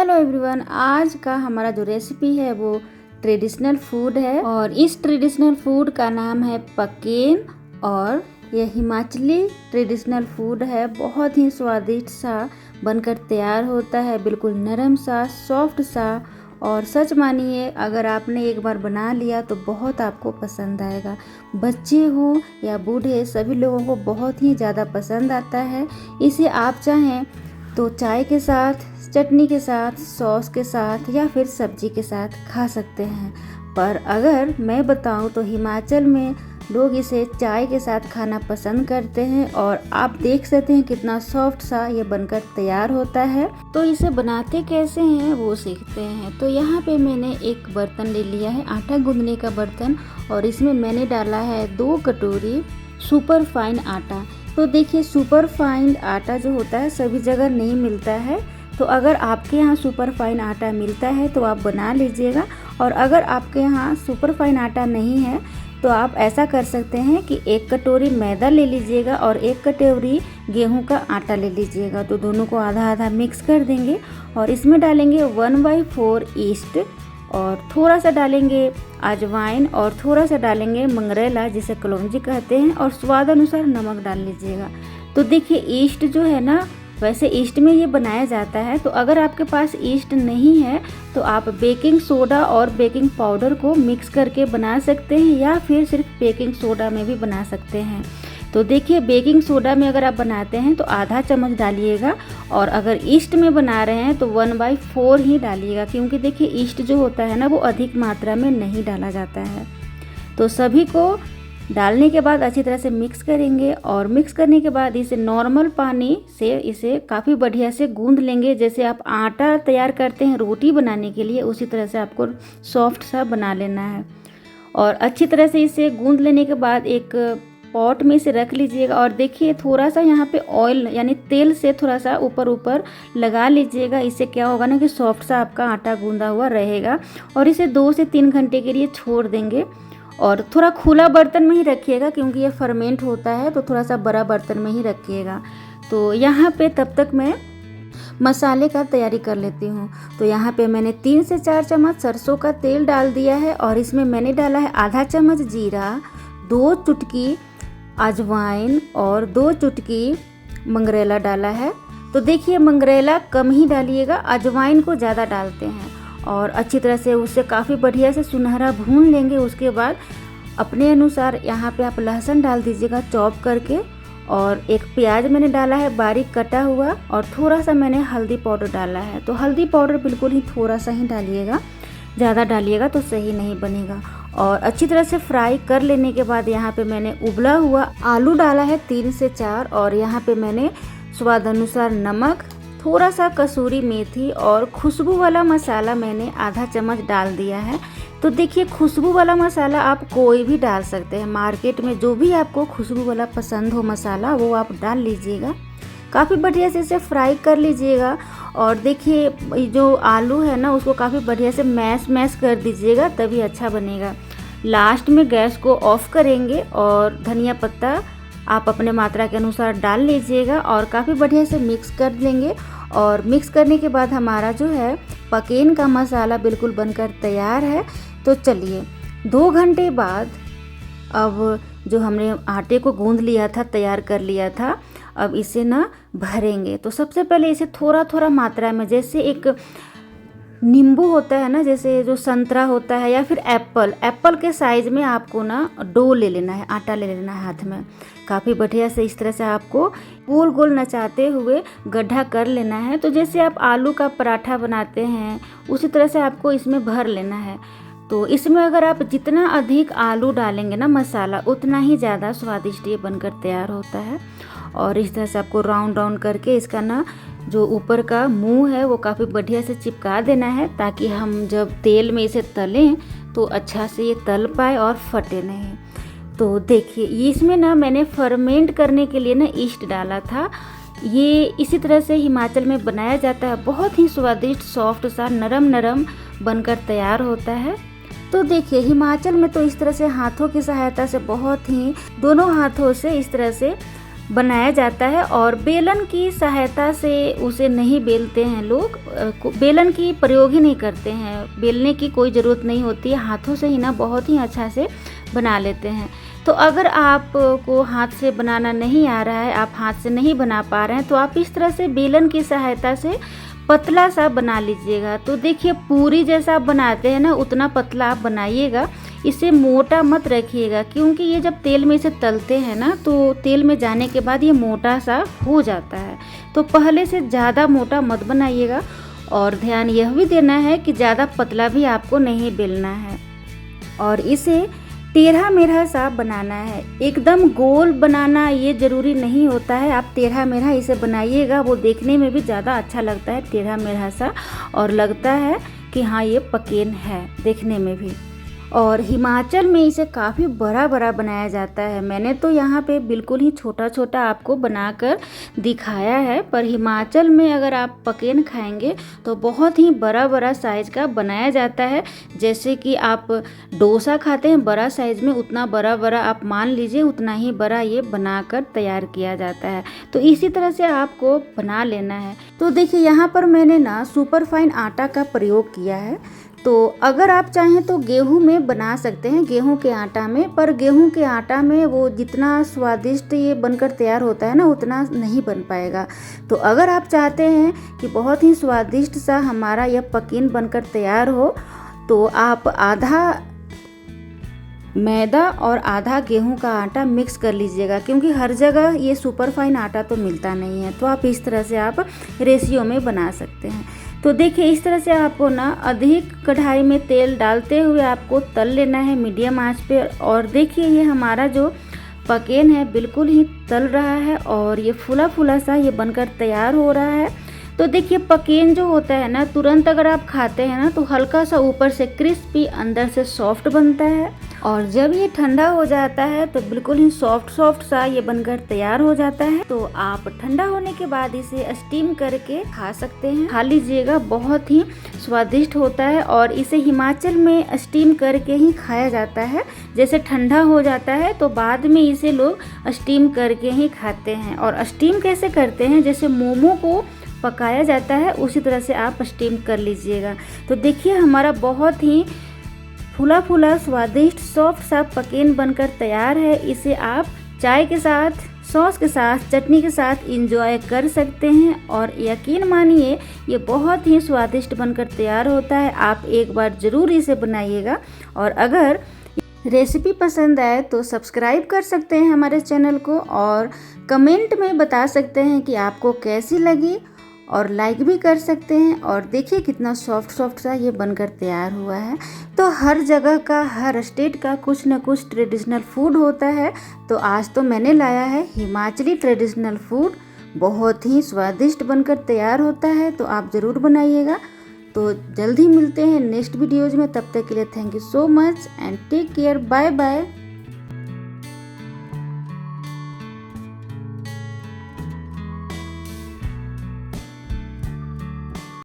Hello everyone, आज का हमारा जो रेसिपी है वो ट्रेडिशनल फूड है और इस ट्रेडिशनल फूड का नाम है पकेन। और यह हिमाचली ट्रेडिशनल फूड है। बहुत ही स्वादिष्ट सा बनकर तैयार होता है, बिल्कुल नरम सा, सॉफ्ट सा। और सच मानिए, अगर आपने एक बार बना लिया तो बहुत आपको पसंद आएगा। बच्चे हो या बूढ़े, सभी लोगों को बहुत ही ज़्यादा पसंद आता है। इसे आप चाहें तो चाय के साथ, चटनी के साथ, सॉस के साथ या फिर सब्जी के साथ खा सकते हैं। पर अगर मैं बताऊं तो हिमाचल में लोग इसे चाय के साथ खाना पसंद करते हैं। और आप देख सकते हैं कितना सॉफ्ट सा ये बनकर तैयार होता है। तो इसे बनाते कैसे हैं वो सीखते हैं। तो यहाँ पे मैंने एक बर्तन ले लिया है, आटा गूंदने का बर्तन, और इसमें मैंने डाला है 2 कटोरी सुपर फाइन आटा। तो देखिए, सुपर फाइन आटा जो होता है सभी जगह नहीं मिलता है। तो अगर आपके यहाँ सुपर फाइन आटा मिलता है तो आप बना लीजिएगा। और अगर आपके यहाँ सुपर फाइन आटा नहीं है तो आप ऐसा कर सकते हैं कि 1 कटोरी मैदा ले लीजिएगा और 1 कटोरी गेहूं का आटा ले लीजिएगा। तो दोनों को आधा आधा मिक्स कर देंगे और इसमें डालेंगे 1/4 ईस्ट, और थोड़ा सा डालेंगे अजवाइन, और थोड़ा सा डालेंगे मंगरेला जिसे कलौंजी कहते हैं, और स्वाद अनुसार नमक डाल लीजिएगा। तो देखिए, ईस्ट जो है ना, वैसे ईस्ट में ये बनाया जाता है। तो अगर आपके पास ईस्ट नहीं है तो आप बेकिंग सोडा और बेकिंग पाउडर को मिक्स करके बना सकते हैं, या फिर सिर्फ बेकिंग सोडा में भी बना सकते हैं। तो देखिए, बेकिंग सोडा में अगर आप बनाते हैं तो आधा चम्मच डालिएगा, और अगर ईस्ट में बना रहे हैं तो 1/4 ही डालिएगा, क्योंकि देखिए ईस्ट जो होता है ना वो अधिक मात्रा में नहीं डाला जाता है। तो सभी को डालने के बाद अच्छी तरह से मिक्स करेंगे, और मिक्स करने के बाद इसे नॉर्मल पानी से इसे काफ़ी बढ़िया से गूंद लेंगे। जैसे आप आटा तैयार करते हैं रोटी बनाने के लिए, उसी तरह से आपको सॉफ्ट सा बना लेना है। और अच्छी तरह से इसे गूंद लेने के बाद एक पॉट में इसे रख लीजिएगा। और देखिए, थोड़ा सा यहाँ पे ऑयल यानी तेल से थोड़ा सा ऊपर ऊपर लगा लीजिएगा। इससे क्या होगा ना कि सॉफ्ट सा आपका आटा गूंदा हुआ रहेगा। और इसे 2 से 3 घंटे के लिए छोड़ देंगे, और थोड़ा खुला बर्तन में ही रखिएगा क्योंकि ये फर्मेंट होता है। तो थोड़ा सा बड़ा बर्तन में ही रखिएगा। तो यहाँ पे तब तक मैं मसाले का तैयारी कर लेती हूँ। तो यहाँ पे मैंने 3 से 4 चम्मच सरसों का तेल डाल दिया है, और इसमें मैंने डाला है आधा चम्मच जीरा, 2 चुटकी अजवाइन और 2 चुटकी मंगरेला डाला है। तो देखिए, मंगरेला कम ही डालिएगा, अजवाइन को ज़्यादा डालते हैं। और अच्छी तरह से उसे काफ़ी बढ़िया से सुनहरा भून लेंगे। उसके बाद अपने अनुसार यहाँ पे आप लहसुन डाल दीजिएगा चॉप करके, और एक प्याज मैंने डाला है बारीक कटा हुआ, और थोड़ा सा मैंने हल्दी पाउडर डाला है। तो हल्दी पाउडर बिल्कुल ही थोड़ा सा ही डालिएगा, ज़्यादा डालिएगा तो सही नहीं बनेगा। और अच्छी तरह से फ्राई कर लेने के बाद यहाँ पे मैंने उबला हुआ आलू डाला है 3 से 4, और यहाँ पे मैंने स्वाद अनुसार नमक, थोड़ा सा कसूरी मेथी और खुशबू वाला मसाला मैंने आधा चम्मच डाल दिया है। तो देखिए, खुशबू वाला मसाला आप कोई भी डाल सकते हैं। मार्केट में जो भी आपको खुशबू वाला पसंद हो मसाला, वो आप डाल लीजिएगा। काफ़ी बढ़िया से इसे फ्राई कर लीजिएगा। और देखिए, जो आलू है ना उसको काफ़ी बढ़िया से मैश कर दीजिएगा, तभी अच्छा बनेगा। लास्ट में गैस को ऑफ करेंगे, और धनिया पत्ता आप अपने मात्रा के अनुसार डाल लीजिएगा, और काफ़ी बढ़िया से मिक्स कर लेंगे। और मिक्स करने के बाद हमारा जो है पकेन का मसाला बिल्कुल बनकर तैयार है। तो चलिए, 2 घंटे बाद अब जो हमने आटे को गूंद लिया था, तैयार कर लिया था, अब इसे ना भरेंगे। तो सबसे पहले इसे थोड़ा थोड़ा मात्रा में, जैसे एक नींबू होता है ना, जैसे जो संतरा होता है, या फिर एप्पल के साइज़ में आपको ना डो ले लेना है, आटा ले लेना है हाथ में। काफ़ी बढ़िया से इस तरह से आपको गोल गोल नचाते हुए गड्ढा कर लेना है। तो जैसे आप आलू का पराठा बनाते हैं उसी तरह से आपको इसमें भर लेना है। तो इसमें अगर आप जितना अधिक आलू डालेंगे ना मसाला, उतना ही ज़्यादा स्वादिष्ट ये बनकर तैयार होता है। और इस तरह से आपको राउंड करके इसका ना जो ऊपर का मुंह है वो काफ़ी बढ़िया से चिपका देना है, ताकि हम जब तेल में इसे तलें तो अच्छा से ये तल पाए और फटे नहीं। तो देखिए, इसमें ना मैंने फर्मेंट करने के लिए ना ईस्ट डाला था। ये इसी तरह से हिमाचल में बनाया जाता है। बहुत ही स्वादिष्ट, सॉफ्ट सा, नरम बनकर तैयार होता है। तो देखिए, हिमाचल में तो इस तरह से हाथों की सहायता से बहुत ही, दोनों हाथों से इस तरह से बनाया जाता है और बेलन की सहायता से उसे नहीं बेलते हैं लोग, बेलन की प्रयोग ही नहीं करते हैं, बेलने की कोई ज़रूरत नहीं होती है, हाथों से ही ना बहुत ही अच्छा से बना लेते हैं। तो अगर आपको हाथ से बनाना नहीं आ रहा है, आप हाथ से नहीं बना पा रहे हैं, तो आप इस तरह से बेलन की सहायता से पतला सा बना लीजिएगा। तो देखिए पूरी जैसा आप बनाते हैं ना उतना पतला आप बनाइएगा, इसे मोटा मत रखिएगा, क्योंकि ये जब तेल में इसे तलते हैं ना तो तेल में जाने के बाद ये मोटा सा हो जाता है। तो पहले से ज़्यादा मोटा मत बनाइएगा और ध्यान यह भी देना है कि ज़्यादा पतला भी आपको नहीं बेलना है और इसे टेढ़ा मेढ़ा सा बनाना है। एकदम गोल बनाना ये ज़रूरी नहीं होता है, आप टेढ़ा मेढ़ा इसे बनाइएगा, वो देखने में भी ज़्यादा अच्छा लगता है टेढ़ा मेढ़ा सा, और लगता है कि हाँ ये पकेन है देखने में भी। और हिमाचल में इसे काफ़ी बड़ा बड़ा बनाया जाता है। मैंने तो यहाँ पे बिल्कुल ही छोटा छोटा आपको बनाकर दिखाया है, पर हिमाचल में अगर आप पकेन खाएंगे तो बहुत ही बड़ा बड़ा साइज़ का बनाया जाता है। जैसे कि आप डोसा खाते हैं बड़ा साइज़ में, उतना बड़ा बड़ा आप मान लीजिए, उतना ही बड़ा ये बनाकर तैयार किया जाता है। तो इसी तरह से आपको बना लेना है। तो देखिए यहाँ पर मैंने ना सुपर फाइन आटा का प्रयोग किया है। तो अगर आप चाहें तो गेहूं में बना सकते हैं, गेहूं के आटा में, पर गेहूं के आटा में वो जितना स्वादिष्ट ये बनकर तैयार होता है ना उतना नहीं बन पाएगा। तो अगर आप चाहते हैं कि बहुत ही स्वादिष्ट सा हमारा यह पकीन बनकर तैयार हो, तो आप आधा मैदा और आधा गेहूं का आटा मिक्स कर लीजिएगा, क्योंकि हर जगह ये सुपर फाइन आटा तो मिलता नहीं है। तो आप इस तरह से आप रेशियो में बना सकते हैं। तो देखिए इस तरह से आपको ना अधिक कढ़ाई में तेल डालते हुए आपको तल लेना है मीडियम आंच पे। और देखिए ये हमारा जो पकेन है बिल्कुल ही तल रहा है और ये फूला फूला सा ये बनकर तैयार हो रहा है। तो देखिए पकेन जो होता है ना, तुरंत अगर आप खाते हैं ना तो हल्का सा ऊपर से क्रिस्पी अंदर से सॉफ्ट बनता है, और जब ये ठंडा हो जाता है तो बिल्कुल ही सॉफ्ट सॉफ्ट सा ये बनकर तैयार हो जाता है। तो आप ठंडा होने के बाद इसे स्टीम करके खा सकते हैं, खा लीजिएगा, बहुत ही स्वादिष्ट होता है। और इसे हिमाचल में स्टीम करके ही खाया जाता है। जैसे ठंडा हो जाता है तो बाद में इसे लोग स्टीम करके ही खाते हैं। और स्टीम कैसे करते हैं, जैसे मोमो को पकाया जाता है उसी तरह से आप स्टीम कर लीजिएगा। तो देखिए हमारा बहुत ही फूला फूला स्वादिष्ट सॉफ्ट सा पकेन बनकर तैयार है। इसे आप चाय के साथ, सॉस के साथ, चटनी के साथ इंजॉय कर सकते हैं और यकीन मानिए ये बहुत ही स्वादिष्ट बनकर तैयार होता है। आप एक बार ज़रूर इसे बनाइएगा। और अगर रेसिपी पसंद आए तो सब्सक्राइब कर सकते हैं हमारे चैनल को, और कमेंट में बता सकते हैं कि आपको कैसी लगी, और लाइक भी कर सकते हैं। और देखिए कितना सॉफ्ट सॉफ्ट सा ये बनकर तैयार हुआ है। तो हर जगह का, हर स्टेट का कुछ न कुछ ट्रेडिशनल फूड होता है। तो आज तो मैंने लाया है हिमाचली ट्रेडिशनल फूड, बहुत ही स्वादिष्ट बनकर तैयार होता है। तो आप ज़रूर बनाइएगा। तो जल्दी मिलते हैं नेक्स्ट वीडियोज़ में, तब तक के लिए thank you so much and take care, bye bye.